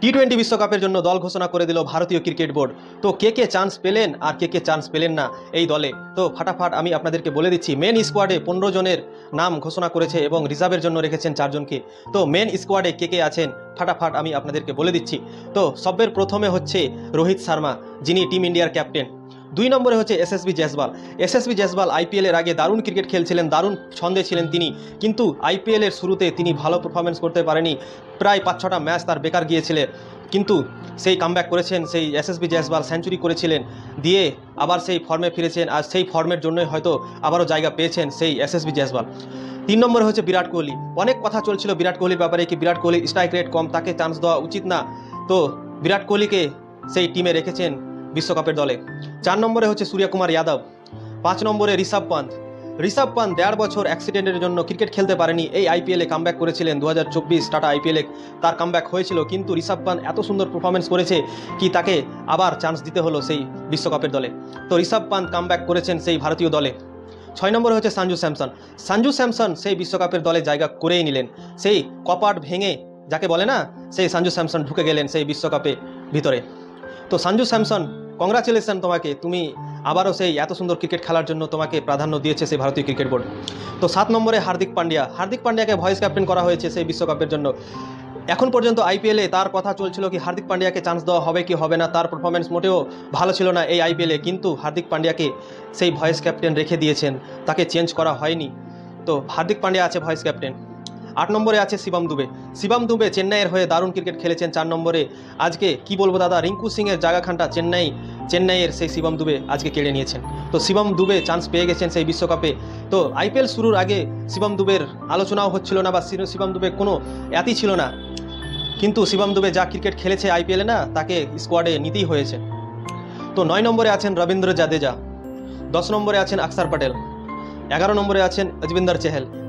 টি-20 বিশ্বকাপের জন্য দল ঘোষণা করে দিল ভারতীয় ক্রিকেট বোর্ড। তো কে চান্স পেলেন আর কে চান্স পেলেন না এই দলে, তো ফাটাফাট আমি আপনাদেরকে বলে দিচ্ছি। মেন স্কোয়াডে 15 জনের নাম ঘোষণা করেছে এবং রিজার্ভের জন্য রেখেছেন 4 জনকে। তো মেন স্কোয়াডে কে আছেন ফাটাফাট আমি আপনাদেরকে বলে দিচ্ছি। তো সবের প্রথমে হচ্ছে রোহিত শর্মা, যিনি টিম ইন্ডিয়ার ক্যাপ্টেন। 2 নম্বরে হচ্ছে এসএসবি জয়সওয়াল আইপিএলের আগে দারুণ ক্রিকেট খেলছিলেন, দারুণ ছন্দে ছিলেন তিনি, কিন্তু আইপিএলের শুরুতে তিনি ভালো পারফরমেন্স করতে পারেনি। প্রায় 5-6টা ম্যাচ তার বেকার গিয়েছিলেন, কিন্তু সেই কামব্যাক করেছেন। সেই এসএসবি জয়সওয়াল সেঞ্চুরি করেছিলেন, দিয়ে আবার সেই ফর্মে ফিরেছেন, আর সেই ফর্মের জন্যই হয়তো আবারও জায়গা পেয়েছেন সেই এসএসবি জয়সওয়াল। 3 নম্বরে হচ্ছে বিরাট কোহলি। অনেক কথা চলছিল বিরাট কোহলির ব্যাপারে, কি বিরাট কোহলি স্ট্রাইক রেট কম, তাকে চান্স দেওয়া উচিত না। তো বিরাট কোহলিকে সেই টিমে রেখেছেন বিশ্বকাপের দলে। 4 নম্বরে হচ্ছে সূর্যকুমার যাদব। 5 নম্বরে ঋষভ পান্ত। 1.5 বছর অ্যাক্সিডেন্টের জন্য ক্রিকেট খেলতে পারেনি। এই আইপিএলে কামব্যাক করেছিলেন 2024 টাটা আইপিএলে তার কামব্যাক হয়েছিল, কিন্তু ঋষভ পান্ত এত সুন্দর পারফরমেন্স করেছে কি তাকে আবার চান্স দিতে হলো সেই বিশ্বকাপের দলে। তো ঋষভ পান্ত কামব্যাক করেছেন সেই ভারতীয় দলে। 6 নম্বরে হচ্ছে সঞ্জু স্যামসন সেই বিশ্বকাপের দলে জায়গা করেই নিলেন। সেই কপাট ভেঙে যাকে বলে না, সেই সঞ্জু স্যামসন ঢুকে গেলেন সেই বিশ্বকাপে ভিতরে। তো সঞ্জু স্যামসন, কংগ্রাচুলেশন তোমাকে, তুমি আবারও সেই এত সুন্দর ক্রিকেট খেলার জন্য তোমাকে প্রাধান্য দিয়েছে সেই ভারতীয় ক্রিকেট বোর্ড। তো 7 নম্বরে হার্দিক পান্ডিয়াকে ভয়েস ক্যাপ্টেন করা হয়েছে সেই বিশ্বকাপের জন্য। এখন পর্যন্ত আইপিএলে তার কথা চলছিল কি হার্দিক পান্ডিয়াকে চান্স দেওয়া হবে কি হবে না, তার পারফরমেন্স মোটেও ভালো ছিল না এই আইপিএলে, কিন্তু হার্দিক পান্ডিয়াকে সেই ভয়েস ক্যাপ্টেন রেখে দিয়েছেন, তাকে চেঞ্জ করা হয়নি। তো হার্দিক পান্ডিয়া আছে ভয়েস ক্যাপ্টেন। 8 নম্বরে আছে শিবম দুবে চেন্নাইয়ের হয়ে দারুণ ক্রিকেট খেলেছেন। 4 নম্বরে আজকে কি বলবো দাদা, রিঙ্কু সিংয়ের জায়গাখানটা চেন্নাইয়ের সেই শিবম দুবে আজকে কেড়ে নিয়েছেন। তো শিবম দুবে চান্স পেয়ে গেছেন সেই বিশ্বকাপে। তো আইপিএল শুরুর আগে শিবম দুবের আলোচনাও হচ্ছিল না, বা শিবম দুবে কোনো এতই ছিল না, কিন্তু শিবম দুবে যা ক্রিকেট খেলেছে আইপিএলে না, তাকে স্কোয়াডে নিতেই হয়েছে। তো 9 নম্বরে আছেন রবীন্দ্র জাদেজা। 10 নম্বরে আছেন অক্ষর প্যাটেল। 11 নম্বরে আছেন অজবিন্দর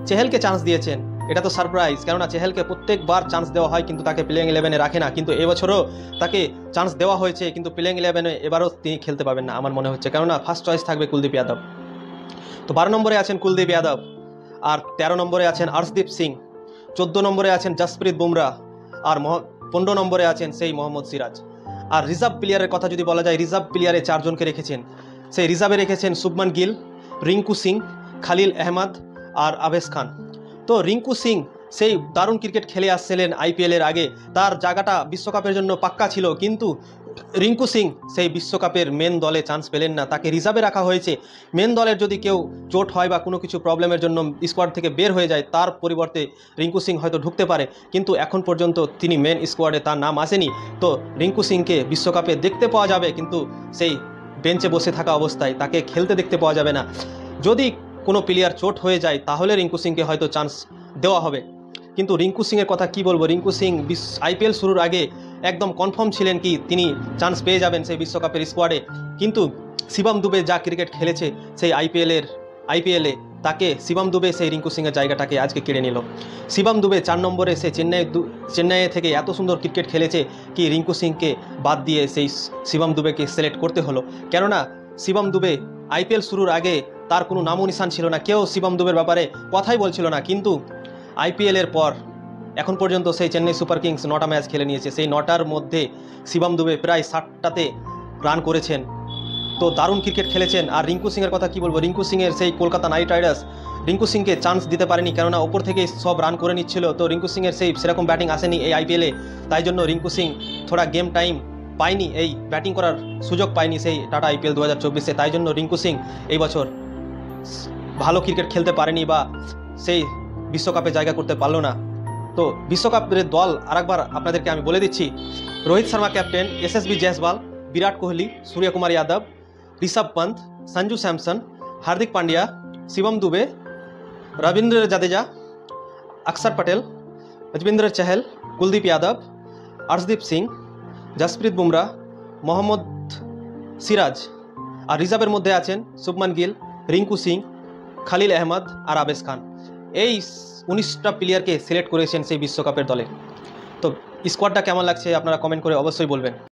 চেহেলকে চান্স দিয়েছেন। এটা তো সারপ্রাইজ, কেননা চেহেলকে প্রত্যেকবার চান্স দেওয়া হয় কিন্তু তাকে প্লেইং 11-এ রাখে না, কিন্তু এবছরও তাকে চান্স দেওয়া হয়েছে, কিন্তু প্লেইং 11-এ এবারও তিনি খেলতে পারবেন না আমার মনে হচ্ছে, কেননা ফার্স্ট চয়েস থাকবে কুলদীপ যাদব। তো 12 নম্বরে আছেন কুলদীপ যাদব, আর 13 নম্বরে আছেন হর্ষদীপ সিং। 14 নম্বরে আছেন জসপ্রীত বুমরাহ, আর 15 নম্বরে আছেন সেই মোহাম্মদ সিরাজ। আর রিজার্ভ প্লেয়ারের কথা যদি বলা যায়, রিজার্ভ প্লেয়ারে 4 জনকে রেখেছেন। সেই রিজার্ভে রেখেছেন শুভমান গিল, রিঙ্কু সিং, খালিল আহমেদ আর আবেশ খান। তো রিঙ্কু সিং সেই দারুণ ক্রিকেট খেলে আসছিলেন আইপিএলের আগে, তার জায়গাটা বিশ্বকাপের জন্য পাক্কা ছিল, কিন্তু রিঙ্কু সিং সেই বিশ্বকাপের মেন দলে চান্স পেলেন না, তাকে রিজার্ভে রাখা হয়েছে। মেন দলের যদি কেউ চোট হয় বা কোনো কিছু প্রবলেমের জন্য স্কোয়াড থেকে বের হয়ে যায়, তার পরিবর্তে রিঙ্কু সিং হয়তো ঢুকতে পারে, কিন্তু এখন পর্যন্ত তিনি মেন স্কোয়াডে তার নাম আসেনি। তো রিঙ্কু সিংকে বিশ্বকাপে দেখতে পাওয়া যাবে, কিন্তু সেই বেঞ্চে বসে থাকা অবস্থায় তাকে খেলতে দেখতে পাওয়া যাবে না। যদি কোনো প্লেয়ার চোট হয়ে যায় তাহলে রিঙ্কু সিংকে হয়তো চান্স দেওয়া হবে, কিন্তু রিঙ্কু সিংয়ের কথা কি বলবো। রিঙ্কু সিং আইপিএল শুরুর আগে একদম কনফার্ম ছিলেন কি তিনি চান্স পেয়ে যাবেন সেই বিশ্বকাপের স্কোয়াডে, কিন্তু শিবম দুবে যা ক্রিকেট খেলেছে সেই আইপিএলে তাকে শিবম দুবে সেই রিঙ্কু সিংয়ের জায়গাটাকে আজকে কেড়ে নিল। শিবম দুবে 4 নম্বরে সে চেন্নাই থেকে এত সুন্দর ক্রিকেট খেলেছে কি রিঙ্কু সিংকে বাদ দিয়ে সেই শিবম দুবেকে সিলেক্ট করতে হলো, কেননা শিবম দুবে আইপিএল শুরুর আগে তার কোনো নামও নিশান ছিল না, কেউ শিবম দুবের ব্যাপারে কথাই বলছিল না, কিন্তু আইপিএলের পর এখন পর্যন্ত সেই চেন্নাই সুপার কিংস 9টা ম্যাচ খেলে নিয়েছে, সেই 9টার মধ্যে শিবম দুবে প্রায় 60টাতে রান করেছেন। তো দারুণ ক্রিকেট খেলেছেন। আর রিঙ্কু সিংয়ের কথা কি বলবো, রিঙ্কু সিংয়ের সেই কলকাতা নাইট রাইডার্স রিঙ্কু সিংকে চান্স দিতে পারেনি, কেননা ওপর থেকে সব রান করে নিচ্ছিল। তো রিঙ্কু সিংয়ের সেই সেরকম ব্যাটিং আসেনি এই আইপিএলে, তাই জন্য রিঙ্কু সিং থোড়া গেম টাইম পায়নি, এই ব্যাটিং করার সুযোগ পায়নি সেই টাটা আইপিএল 2024-এ, তাই জন্য রিঙ্কু সিং এই বছর ভালো ক্রিকেট খেলতে পারেনি বা সেই বিশ্বকাপে জায়গা করতে পারলো না। তো বিশ্বকাপের দল আরেকবার আপনাদেরকে আমি বলে দিচ্ছি। Rohit Sharma captain, SSB Jaiswal, Virat Kohli, Suryakumar Yadav, Rishabh Pant, Sanju Samson, Hardik Pandya, Shivam Dubey, Rabindra Jadeja, অক্ষর প্যাটেল, অজবিন্দর চেহেল, কুলদীপ যাদব, হর্ষদীপ সিং, জসপ্রীত বুমরাহ, মোহাম্মদ সিরাজ। আর রিজার্ভের মধ্যে আছেন শুভমান গিল, রিঙ্কু সিং, খালিল আহমেদ আর আবেশ খান। এই 19টা প্লেয়ারকে সিলেক্ট করেছেন সেই বিশ্বকাপের দলে। তো স্কোয়াডটা কেমন লাগছে আপনারা কমেন্ট করে অবশ্যই বলবেন।